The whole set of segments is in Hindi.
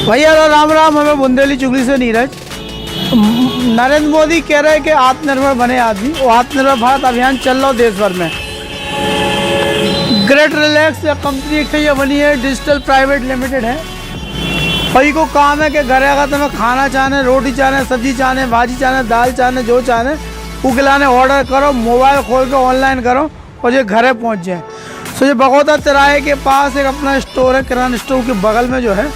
भैया राम राम, हमें बुंदेली चुगली से नीरज। नरेंद्र मोदी कह रहे हैं कि आत्मनिर्भर बने आदमी, वो आत्मनिर्भर भारत अभियान चल रहा देश भर में। ग्रेट रिलैक्स कंपनी एक ये बनी है, डिजिटल प्राइवेट लिमिटेड है। भाई को काम है कि घर अगर तुम्हें खाना चाहने, रोटी चाहने, सब्जी चाहने, भाजी चाहने, दाल चाहने, जो चाहने वो खिलाने ऑर्डर करो, मोबाइल खोल के ऑनलाइन करो और ये घरे पहुँच जाए। तो ये बगौदा तिराहे के पास एक अपना स्टोर है, किराना स्टोर के बगल में जो है।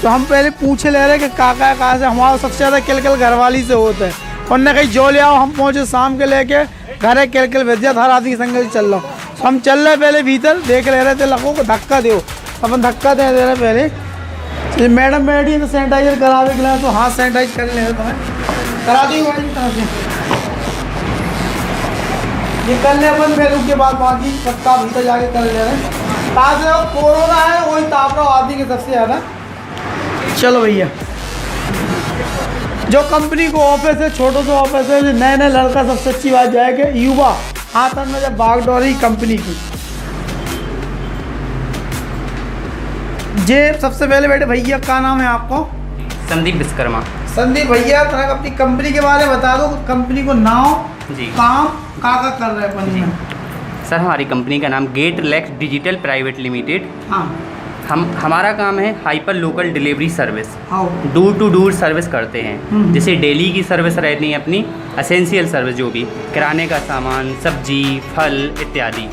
तो हम पहले पूछे ले रहे कि काका कहाँ से, हमारा सबसे ज़्यादा किलकिल घरवाली से होता है। उनने कहीं जो ले आओ, हम पहुँचे शाम के लेके घरे किलकिल भेज दिया, हर आदमी संग चल रहा हूँ। तो हम चल रहे पहले भीतर, देख ले रहे थे लोगों को धक्का दो, अपन धक्का दे रहे पहले। तो मैडम बैठी तो सैनिटाइजर करा के खिलाया, तो हाथ सैनिटाइज कर ले तुम्हें करा दी ये कर ले अपन, फिर उसके बाद बाकी पक्का भीतर जाके कर ले रहे हैं। ताकि कोरोना है वही ताप रहा आदमी के सबसे ज़्यादा। चलो भैया, जो कंपनी को ऑफिस है, छोटो सा ऑफिस है, जो नए नए लड़का सबसे अच्छी बात जाए कि युवा हाथ में जब बागडोरी कंपनी की। जे सबसे पहले बैठे भैया, का नाम है आपको? संदीप विश्वकर्मा। संदीप भैया, तरह अपनी कंपनी के बारे में बता दो, कंपनी को नाम जी, काम का कर रहे हैं जी। सर हमारी कंपनी का नाम Get Relax Digital Private Limited. हाँ, हमारा काम है हाइपर लोकल डिलीवरी सर्विस, हाँ, दूर टू दूर सर्विस करते हैं। जैसे डेली की सर्विस रहती है अपनी एसेंशियल सर्विस, जो भी किराने का सामान, सब्जी, फल इत्यादि,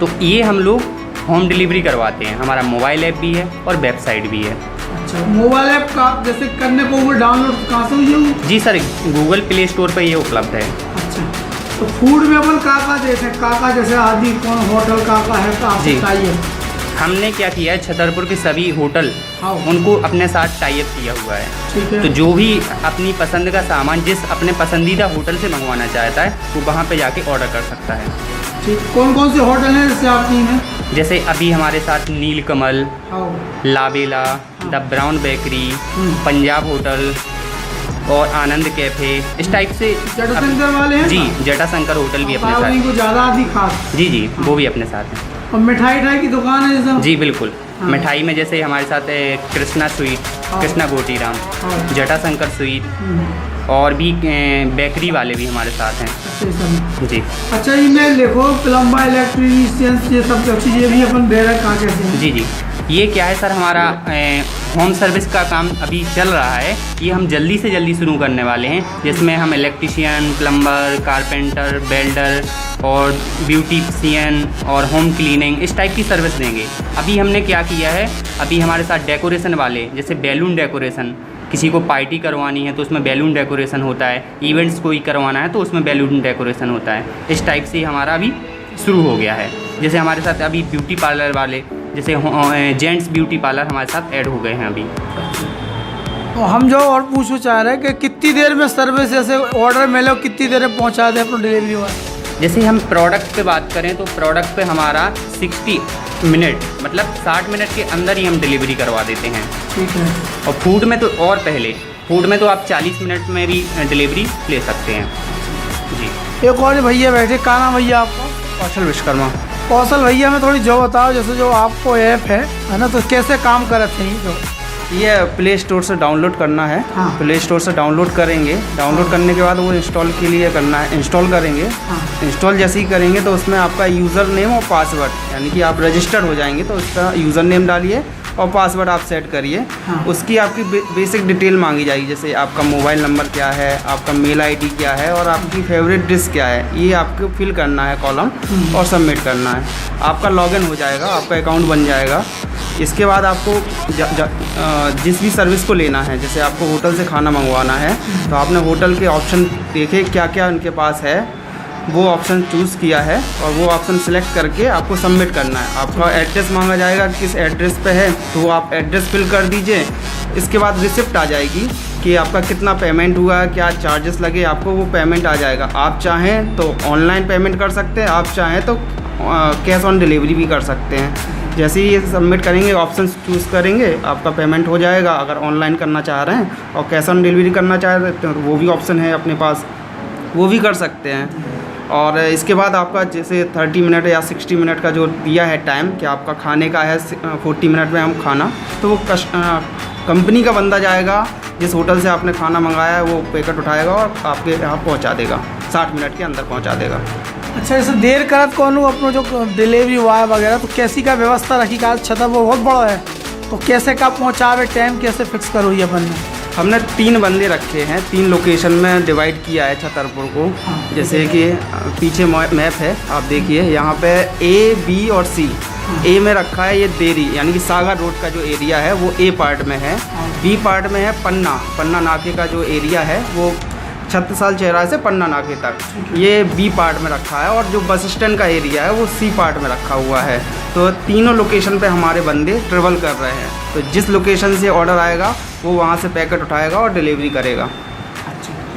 तो ये हम लोग होम डिलीवरी करवाते हैं। हमारा मोबाइल ऐप भी है और वेबसाइट भी है। अच्छा, मोबाइल ऐप का जैसे करने को वो डाउनलोड कहाँ से हुई? जी सर, गूगल प्ले स्टोर पर ये उपलब्ध है। अच्छा, तो फूड में अपन काका देते हैं, काका जैसे आदि कौन होटल काका है का जी, बताइए। हमने क्या किया है, छतरपुर के सभी होटल हाँ, उनको अपने साथ टाई अप किया हुआ है। ठीक है। तो जो भी अपनी पसंद का सामान जिस अपने पसंदीदा होटल से मंगवाना चाहता है, वो वहाँ पे जाके ऑर्डर कर सकता है। ठीक, कौन कौन से होटल हैं जैसे आपकी हैं? जैसे अभी हमारे साथ नीलकमल, हाँ, Labella, the Brown Bakery, Punjab hotel और आनंद कैफे, इस टाइप से। जटाशंकर वाले हैं? जी, जटाशंकर होटल भी अपने साथ। को ज़्यादा आदि खास। जी जी, वो भी अपने साथ है। और मिठाई की दुकान है जैसे? जी बिल्कुल। हाँ। मिठाई में जैसे हमारे साथ है कृष्णा स्वीट, हाँ, कृष्णा गोटीराम, हाँ, जटाशंकर स्वीट, और भी बेकरी वाले भी हमारे साथ हैं। जी। अच्छा, ईमेल देखो, प्लम्बर, इलेक्ट्रीशियन, ये सब चीज़ें भी अपन दे रहे हैं, कहाँ कैसे हैं? जी जी, ये क्या है सर, हमारा होम सर्विस का काम अभी चल रहा है। ये हम जल्दी से जल्दी शुरू करने वाले हैं, जिसमें हम इलेक्ट्रीशियन, प्लम्बर, कारपेंटर, वेल्डर और ब्यूटीशियन और होम क्लीनिंग इस टाइप की सर्विस देंगे। अभी हमने क्या किया है, अभी हमारे साथ डेकोरेशन वाले, जैसे बैलून डेकोरेशन, किसी को पार्टी करवानी है तो उसमें बैलून डेकोरेशन होता है, इवेंट्स कोई करवाना है तो उसमें बैलून डेकोरेशन होता है। इस टाइप से हमारा अभी शुरू हो गया है। जैसे हमारे साथ अभी ब्यूटी पार्लर वाले, जैसे जेंट्स ब्यूटी पार्लर हमारे साथ ऐड हो गए हैं अभी। तो हम जो और पूछना चाह रहे हैं कि कितनी देर में सर्विस, जैसे ऑर्डर मिले कितनी देर में पहुंचा दें अपना डिलीवरी वाला? जैसे हम प्रोडक्ट पे बात करें तो प्रोडक्ट पे हमारा 60 मिनट, मतलब 60 मिनट के अंदर ही हम डिलीवरी करवा देते हैं। ठीक है। और फूड में तो और पहले, फूड में तो आप 40 मिनट में भी डिलीवरी ले सकते हैं। जी। एक और भैया बैठे, का नाम भैया आपको? कौशल विश्वकर्मा। कौशल भैया, मैं थोड़ी जो बताओ, जैसे जो आपको ऐप है ना, तो कैसे काम करते हैं? जो ये प्ले स्टोर से डाउनलोड करना है। हाँ। प्ले स्टोर से डाउनलोड करेंगे, डाउनलोड करने के बाद वो इंस्टॉल के लिए करना है, इंस्टॉल करेंगे। हाँ। इंस्टॉल जैसे ही करेंगे तो उसमें आपका यूज़र नेम और पासवर्ड, यानी कि आप रजिस्टर हो जाएंगे तो उसका यूज़र नेम डालिए और पासवर्ड आप सेट करिए। हाँ। उसकी आपकी बेसिक डिटेल मांगी जाएगी, जैसे आपका मोबाइल नंबर क्या है, आपका मेल आईडी क्या है और आपकी फेवरेट डिश क्या है, ये आपको फिल करना है कॉलम और सबमिट करना है। आपका लॉगिन हो जाएगा, आपका अकाउंट बन जाएगा। इसके बाद आपको जिस भी सर्विस को लेना है, जैसे आपको होटल से खाना मंगवाना है तो आपने होटल के ऑप्शन देखे क्या क्या उनके पास है, वो ऑप्शन चूज़ किया है और वो ऑप्शन सेलेक्ट करके आपको सबमिट करना है। आपका एड्रेस मांगा जाएगा, किस एड्रेस पे है तो वो आप एड्रेस फिल कर दीजिए। इसके बाद रिसिप्ट आ जाएगी कि आपका कितना पेमेंट हुआ, क्या चार्जेस लगे, आपको वो पेमेंट आ जाएगा। आप चाहें तो ऑनलाइन पेमेंट कर सकते हैं, आप चाहें तो कैश ऑन डिलीवरी भी कर सकते हैं। जैसे ही ये सबमिट करेंगे, ऑप्शन चूज़ करेंगे, आपका पेमेंट हो जाएगा। अगर ऑनलाइन करना चाह रहे हैं और कैश ऑन डिलीवरी करना चाह रहे हैं तो वो भी ऑप्शन है अपने पास, वो भी कर सकते हैं। और इसके बाद आपका जैसे 30 मिनट या 60 मिनट का जो दिया है टाइम कि आपका खाने का है 40 मिनट में हम खाना, तो वो कंपनी का बंदा जाएगा, जिस होटल से आपने खाना मंगाया है वो पैकेट उठाएगा और आपके यहाँ पहुँचा देगा, 60 मिनट के अंदर पहुँचा देगा। अच्छा, जैसे देर करत कौन अपनो जो डिलीवरी हुआ वगैरह तो कैसी का व्यवस्था रखी का छतर वो बहुत बड़ा है तो कैसे का पहुँचावे, टाइम कैसे फिक्स करो ये अपन ने? हमने 3 बंदे रखे हैं, 3 लोकेशन में डिवाइड किया है छतरपुर को। जैसे कि पीछे मैप है, आप देखिए यहाँ पे A, B और C। A में रखा है ये देरी यानी कि सागर रोड का जो एरिया है वो A पार्ट में है। B पार्ट में है पन्ना नाके का जो एरिया है वो छत्रसाल चौराहे से पन्ना नाके तक, ये B पार्ट में रखा है। और जो बस स्टैंड का एरिया है वो C पार्ट में रखा हुआ है। तो तीनों लोकेशन पे हमारे बंदे ट्रेवल कर रहे हैं, तो जिस लोकेशन से ऑर्डर आएगा वो वहाँ से पैकेट उठाएगा और डिलीवरी करेगा।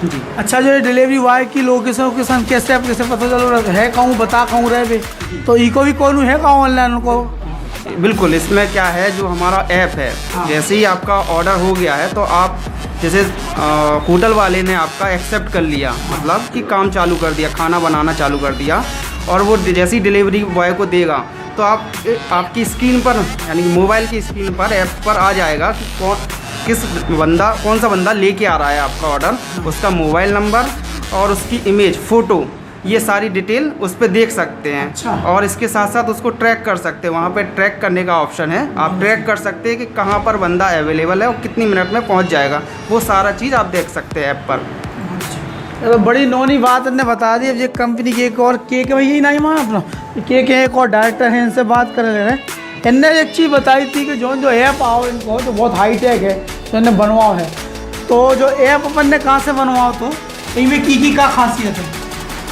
जी। अच्छा, जो डिलीवरी बॉय की लोकेशन कैसे आप कैसे पता चलो है कहूँ बता कहूँ रहे भी तो इको भी कौन है कहूँ ऑनलाइन उनको? बिल्कुल, इसमें क्या है जो हमारा ऐप है, जैसे ही आपका ऑर्डर हो गया है तो आप जैसे होटल वाले ने आपका एक्सेप्ट कर लिया, मतलब कि काम चालू कर दिया, खाना बनाना चालू कर दिया, और वो जैसे ही डिलीवरी बॉय को देगा तो आपकी स्क्रीन पर यानी मोबाइल की स्क्रीन पर ऐप पर आ जाएगा कि कौन सा बंदा लेके आ रहा है आपका ऑर्डर, उसका मोबाइल नंबर और उसकी इमेज, फ़ोटो, ये सारी डिटेल उस पर देख सकते हैं। अच्छा। और इसके साथ साथ उसको ट्रैक कर सकते हैं, वहाँ पे ट्रैक करने का ऑप्शन है, आप ट्रैक कर सकते हैं कि कहाँ पर बंदा अवेलेबल है और कितनी मिनट में पहुँच जाएगा, वो सारा चीज़ आप देख सकते हैं ऐप पर। तो बड़ी नौनी बात ने बता दी। अब ये कंपनी की एक और केक में यही नहीं माना अपना केक है, एक और डायरेक्टर है, इनसे बात कर ले रहे हैं। इनने एक चीज़ बताई थी कि जो ऐप आओ इनको तो बहुत हाईटेक है जो इन्हें बनवाओ है, तो जो ऐप अपन ने कहाँ से बनवाओ तो इनमें की का खासियत है?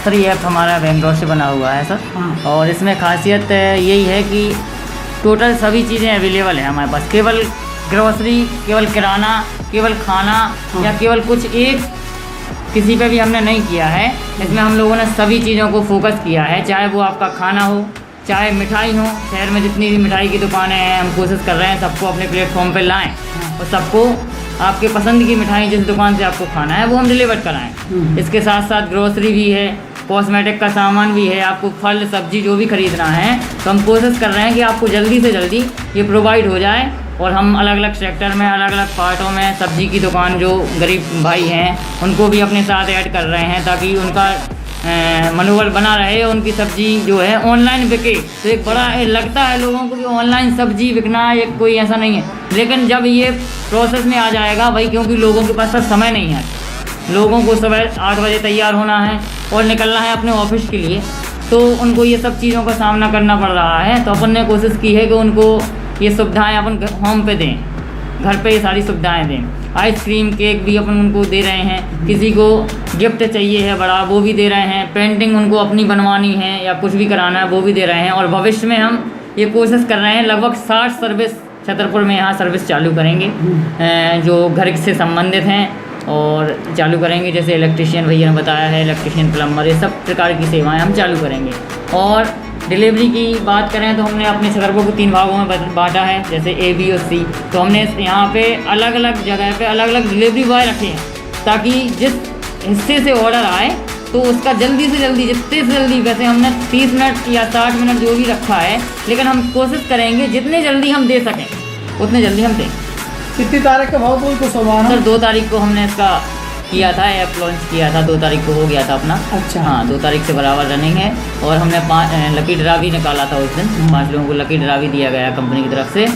सर ये ऐप हमारा बेंगलोर से बना हुआ है सर। हाँ। और इसमें खासियत यही है कि टोटल सभी चीज़ें अवेलेबल हैं हमारे पास, केवल ग्रोसरी, केवल किराना, केवल खाना या केवल कुछ एक किसी पे भी हमने नहीं किया है। इसमें हम लोगों ने सभी चीज़ों को फोकस किया है, चाहे वो आपका खाना हो, चाहे मिठाई हो। शहर में जितनी भी मिठाई की दुकानें हैं हम कोशिश कर रहे हैं सबको अपने प्लेटफॉर्म पे लाएं और सबको आपके पसंद की मिठाई जिस दुकान से आपको खाना है वो हम डिलीवर कराएं। इसके साथ साथ ग्रोसरी भी है, कॉस्मेटिक का सामान भी है, आपको फल सब्जी जो भी ख़रीदना है तो हम कोशिश कर रहे हैं कि आपको जल्दी से जल्दी ये प्रोवाइड हो जाए। और हम अलग अलग सेक्टर में, अलग अलग पार्टों में सब्जी की दुकान जो गरीब भाई हैं उनको भी अपने साथ ऐड कर रहे हैं ताकि उनका मनोबल बना रहे, उनकी सब्जी जो है ऑनलाइन बिके। तो एक बड़ा लगता है लोगों को कि ऑनलाइन सब्जी बिकना एक कोई ऐसा नहीं है, लेकिन जब ये प्रोसेस में आ जाएगा भाई, क्योंकि लोगों के पास तो समय नहीं है, लोगों को सुबह 8 बजे तैयार होना है और निकलना है अपने ऑफिस के लिए, तो उनको ये सब चीज़ों का सामना करना पड़ रहा है। तो अपन ने कोशिश की है कि उनको ये सुविधाएं अपन होम पे दें, घर पे ये सारी सुविधाएं दें। आइसक्रीम, केक भी अपन उनको दे रहे हैं, किसी को गिफ्ट चाहिए है बड़ा वो भी दे रहे हैं, पेंटिंग उनको अपनी बनवानी है या कुछ भी कराना है वो भी दे रहे हैं। और भविष्य में हम ये कोशिश कर रहे हैं लगभग 60 सर्विस छतरपुर में यहाँ सर्विस चालू करेंगे जो घर से संबंधित हैं और चालू करेंगे। जैसे इलेक्ट्रिशियन भैया ने बताया है, इलेक्ट्रिशियन, प्लम्बर, ये सब प्रकार की सेवाएं हम चालू करेंगे। और डिलीवरी की बात करें तो हमने अपने छतरपुर को 3 भागों में बांटा है, जैसे A, B और C। तो हमने यहाँ पे अलग अलग जगह पे अलग अलग डिलीवरी बॉय रखे हैं ताकि जिस हिस्से से ऑर्डर आए तो उसका जल्दी से जल्दी, जितने से जल्दी, वैसे हमने 30 मिनट या 60 मिनट जो भी रखा है, लेकिन हम कोशिश करेंगे जितने जल्दी हम दे सकें उतने जल्दी हम दें। कितनी तारीख का भाव कोई को सवाल सर 2 तारीख को हमने इसका किया था, ऐप लॉन्च किया था, 2 तारीख को हो गया था अपना। अच्छा। हाँ, 2 तारीख से बराबर रनिंग है। और हमने 5 लकी ड्रा भी निकाला था उस दिन, 5 लोगों को लकी ड्रा भी दिया गया कंपनी की तरफ से।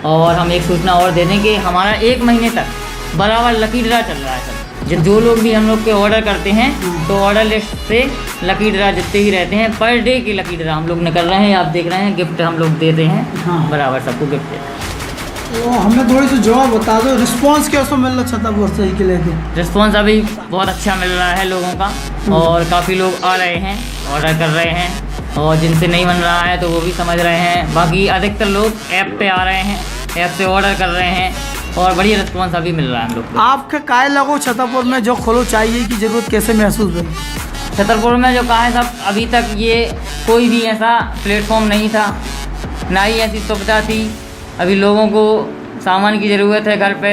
और हम एक सूचना और दे दें कि हमारा 1 महीने तक बराबर लकी ड्रा चल रहा है सर। जो लोग भी हम लोग के ऑर्डर करते हैं तो ऑर्डर लिस्ट से लकी ड्रा जितने भी रहते हैं पर डे की लकी ड्रा हम लोग निकल रहे हैं, आप देख रहे हैं। गिफ्ट हम लोग देते हैं, बराबर सबको गिफ्ट देते हैं। तो हमें थोड़ी सी जवाब बता दो, रिस्पांस कैसा मिल रहा छतरपुर से ही के लेके? रिस्पॉन्स अभी बहुत अच्छा मिल रहा है लोगों का, और काफ़ी लोग आ रहे हैं, ऑर्डर कर रहे हैं, और जिनसे नहीं बन रहा है तो वो भी समझ रहे हैं। बाकी अधिकतर लोग ऐप पे आ रहे हैं, ऐप से ऑर्डर कर रहे हैं, और बढ़िया रिस्पॉन्स अभी मिल रहा है हम लोग को। आपके काय लगो छतरपुर में जो खोलो चाहिए की ज़रूरत कैसे महसूस हुई? छतरपुर में जो कहा है सब, अभी तक ये कोई भी ऐसा प्लेटफॉर्म नहीं था, ना ही ऐसी सुविधा थी। अभी लोगों को सामान की ज़रूरत है घर पे,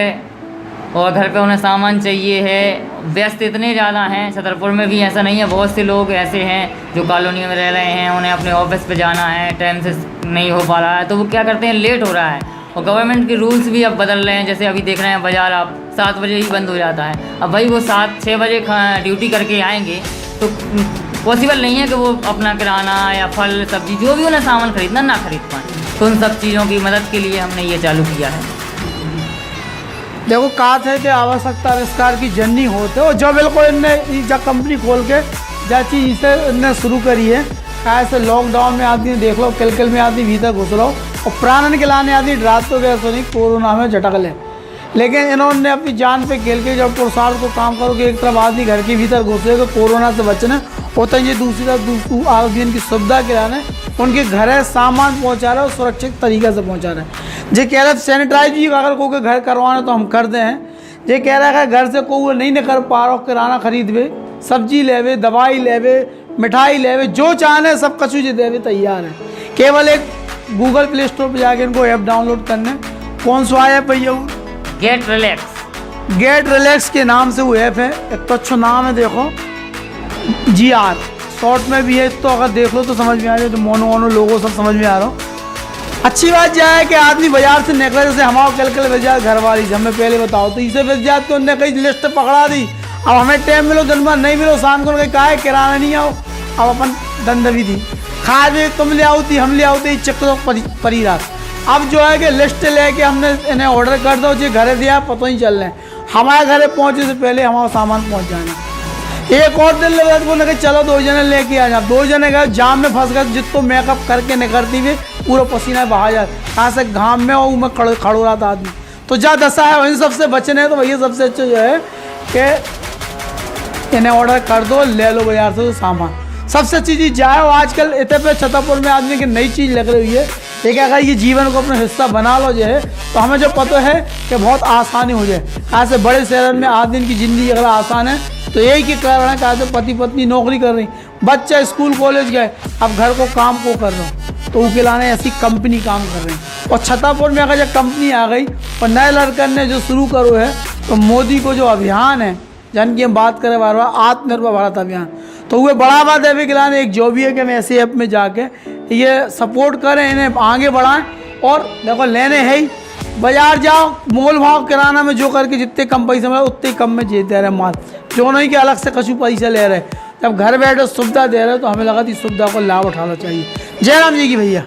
और घर पे उन्हें सामान चाहिए है। व्यस्त इतने ज़्यादा हैं छतरपुर में भी, ऐसा नहीं है, बहुत से लोग ऐसे हैं जो कॉलोनी में रह रहे हैं, उन्हें अपने ऑफिस पे जाना है, टाइम से नहीं हो पा रहा है, तो वो क्या करते हैं, लेट हो रहा है। और गवर्नमेंट के रूल्स भी अब बदल रहे हैं, जैसे अभी देख रहे हैं बाज़ार आप 7 बजे ही बंद हो जाता है। अब भाई वो 7-6 बजे ड्यूटी करके आएंगे तो पॉसिबल नहीं है कि वो अपना किराना या फल सब्जी जो भी उन्हें सामान खरीदना ना खरीद पाएँ। तो उन सब चीज़ों की मदद के लिए हमने ये चालू किया है। देखो कात है कि आवश्यकता आविष्कार की जर्नी होते और जो बिल्कुल इनने जब कंपनी खोल के जा चीज़ इसे इनने शुरू करी है, ऐसे लॉकडाउन में आदमी देख लो, किल में आदमी भीतर घुस रहो और प्राणन के लाने आदमी रात तो वैसे नहीं कोरोना में झटक ले, लेकिन इन्होंने अपनी जान पे खेल के जब पुरुषार्थ को काम करो कि एक तरफ आदमी घर के भीतर घुसे तो कोरोना से बचना होता है, ये दूसरी तरफ आदमी की सुविधा के लाने उनके घर सामान पहुंचा रहे और सुरक्षित तरीके से पहुंचा रहे हैं। जे कह रहे सैनिटाइज भी अगर कोई घर करवाना तो हम कर दें हैं। जे कह रहा है घर से कोई नहीं कर पा रहा, किराना खरीदवे, सब्जी लेवे, दवाई लेवे, मिठाई लेवे, जो चाहे सब कछु जे देवे तैयार है। केवल एक गूगल प्ले स्टोर पर जाके इनको ऐप डाउनलोड करने, कौन सा ऐप है ये? Gate relax. गेट रिलैक्स के नाम से वो ऐप है, एक तो अच्छा नाम है, देखो GR शॉर्ट में भी है, तो अगर देख लो तो समझ में आ जाए, तो मोनो लोगो सब समझ में आ रहा हो। अच्छी बात यह है कि आदमी बाजार से निकले, जैसे हमारा कल बाजार घर वाली हमें पहले बताओ तो इसे बेच जाते, तो उनने कई लिस्ट पकड़ा दी, अब हमें टाइम मिलो दिन भर नहीं मिलो, शाम को कहीं कहा किराना नहीं आओ, अब अपन दंदवी थी खा दे, तुम ले आओ थी हम ले आओ थी, चक्कर परी रात। अब जो है कि लिस्ट लेके हमने इन्हें ऑर्डर कर दो, जो घर दिया पता ही चल रहे हैं, हमारे घर पहुँचे से पहले हमारा सामान पहुँच जाना। एक और दिन लगा बोले कि चलो 2 जने लेके आ जाओ, 2 जने गए जाम में फंस गए, जितो मेकअप करके निकलती हुई पूरा पसीना बहा जाए, कहाँ से घाम में और मैं खड़ो रहा था आदमी। तो जा दशा है इन सबसे बचने, तो भैया सबसे अच्छा जो है कि इन्हें ऑर्डर कर दो, ले लो बाजार से तो सामान। सबसे अच्छी चीज़ जाए आजकल इतने पे छतरपुर में आदमी की नई चीज़ लग रही है, एक अगर ये जीवन को अपना हिस्सा बना लो जो है, तो हमें जो पता है कि बहुत आसानी हो जाए। ऐसे बड़े शहर में आदमी की ज़िंदगी अगर आसान है तो यही के कारण है कि आज पति पत्नी नौकरी कर रही, बच्चा स्कूल कॉलेज गए, अब घर को काम को कर रहे हो, तो उसके लाने ऐसी कंपनी काम कर रही है। और छतरपुर में अगर जब कंपनी आ गई और नए लड़कन ने जो शुरू करो है, तो मोदी को जो अभियान है जन की हम बात करें बार बार आत्मनिर्भर भारत अभियान, तो वह बढ़ावा देने के लाने एक जो भी है कि हम ऐसे ऐप में जाके ये सपोर्ट करें, इन्हें आगे बढ़ाएं। और देखो लेने है ही, बाजार जाओ, मोल भाव किराना में जो करके जितने कम पैसे में उतने कम में दे रहे माल, जो नहीं कि अलग से कछु पैसे ले रहे। जब घर बैठे सुविधा दे रहे तो हमें लगा थी सुविधा को लाभ उठाना चाहिए। जय राम जी की भैया।